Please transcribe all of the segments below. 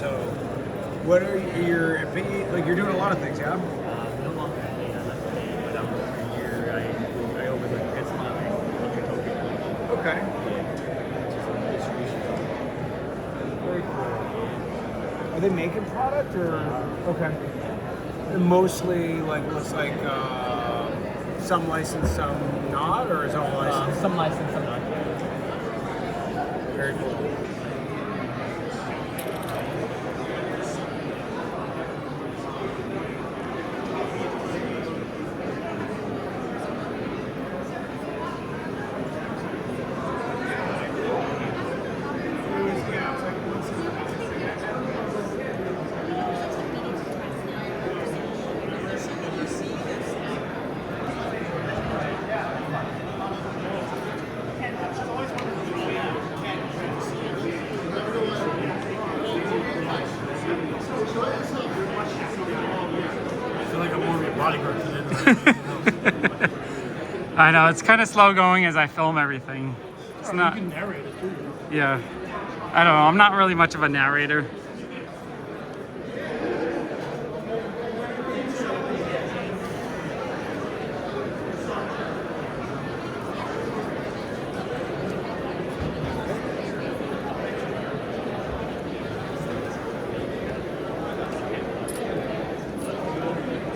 So, what are your opinion? Like, you're doing a lot of things, yeah? No longer but I'm over here. I overlook it's my Okay. Very cool. Are they making product or okay? And mostly like looks like some licensed, some not, or is it all licensed? Some licensed, some not. Very cool. I know, it's kind of slow going as I film everything. It's not. You can narrate it too. Yeah. I don't know. I'm not really much of a narrator.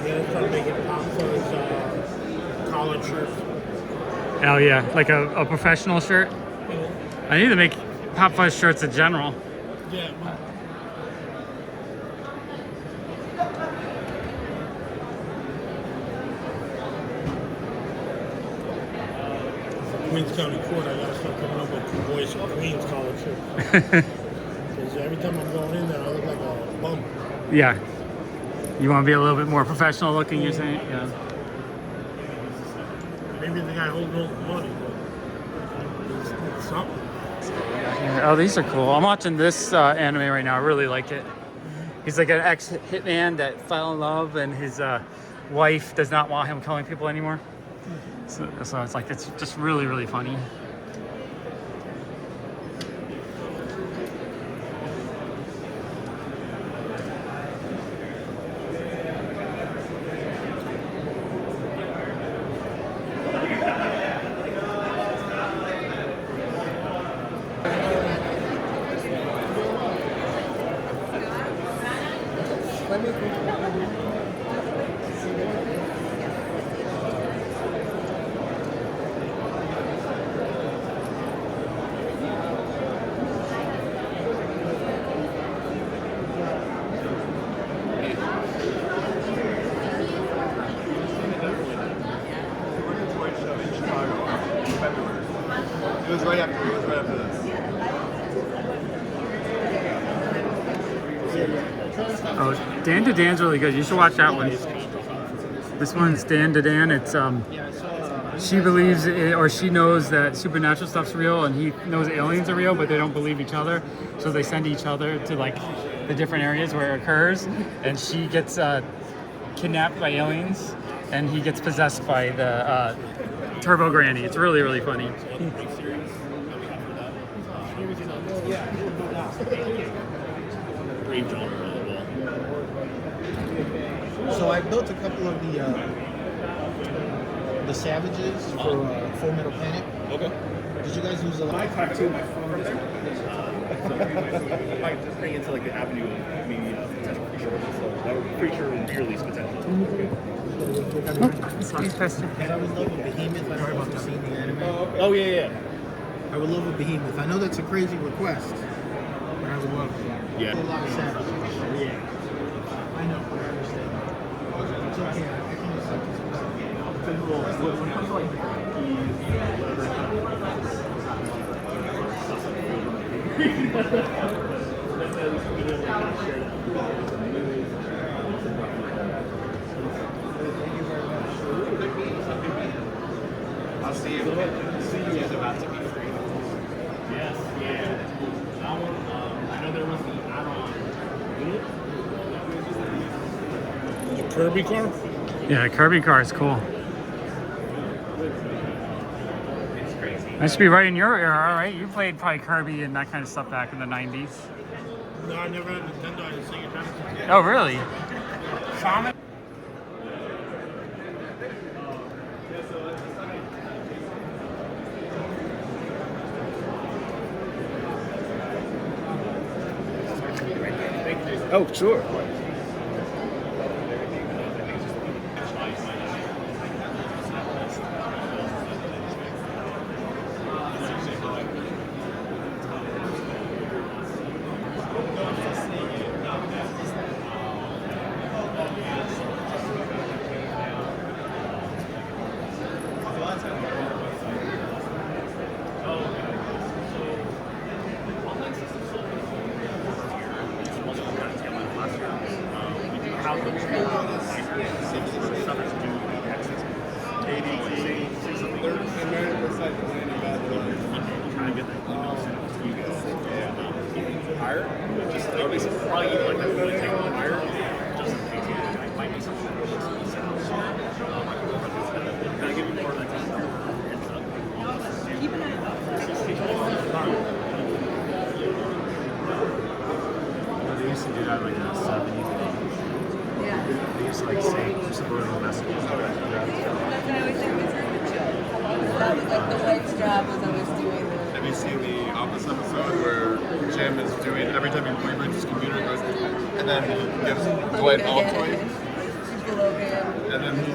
Yeah, trying to make it pop for his collared shirt. Oh yeah, like a professional shirt. I need to make Pop Fuzz shirts in general. Yeah. Queens County Court, I gotta start coming up with Boys of Queens collared shirt. Because every time I'm going in there, I look like a bum. Yeah. You want to be a little bit more professional looking, you're saying? Yeah. Maybe the guy holds all the money, but it's something. Oh, these are cool. I'm watching this anime right now. I really like it. He's like an ex-hitman that fell in love, and his wife does not want him killing people anymore. So it's like, it's just really, really funny. It was right after this. Oh, Dan to Dan's really good. You should watch that one. This one's Dan to Dan. It's she believes or she knows that supernatural stuff's real, and he knows aliens are real, but they don't believe each other. So they send each other to like the different areas where it occurs, and she gets kidnapped by aliens, and he gets possessed by the Turbo Granny. It's really, really funny. So I built a couple of the Savages for Full Metal Panic. Okay. Did you guys use a lot? My tattoo, my phone is might just bring into like the avenue of maybe potential future. So that would future re-release potential. And I would love a behemoth. I don't know if you've seen the anime. Oh yeah. I would love a behemoth. I know that's a crazy request, but I would love it. Yeah. A lot of Savages. Yeah. I know. I understand. It's okay. I can accept it. When it comes to like I'll see you. See you is about to be free. Yes, yeah. That one, I know there was the add-on. The Kirby car? Yeah, Kirby car is cool. That should be right in your era, right? You played probably Kirby and that kind of stuff back in the 90s. No, I never had a Nintendo. I had a Sega Genesis. Oh, really? Sonic. Oh, sure. They used to do that like in the 70s. They used to like say subliminal messages. That's what I always think was really chill. That was like the wife's job was always doing the. Have you seen the Office episode where Jim is doing every time he reboots his computer, goes and then he gives Dwight Altoid, She's the Logan. and then he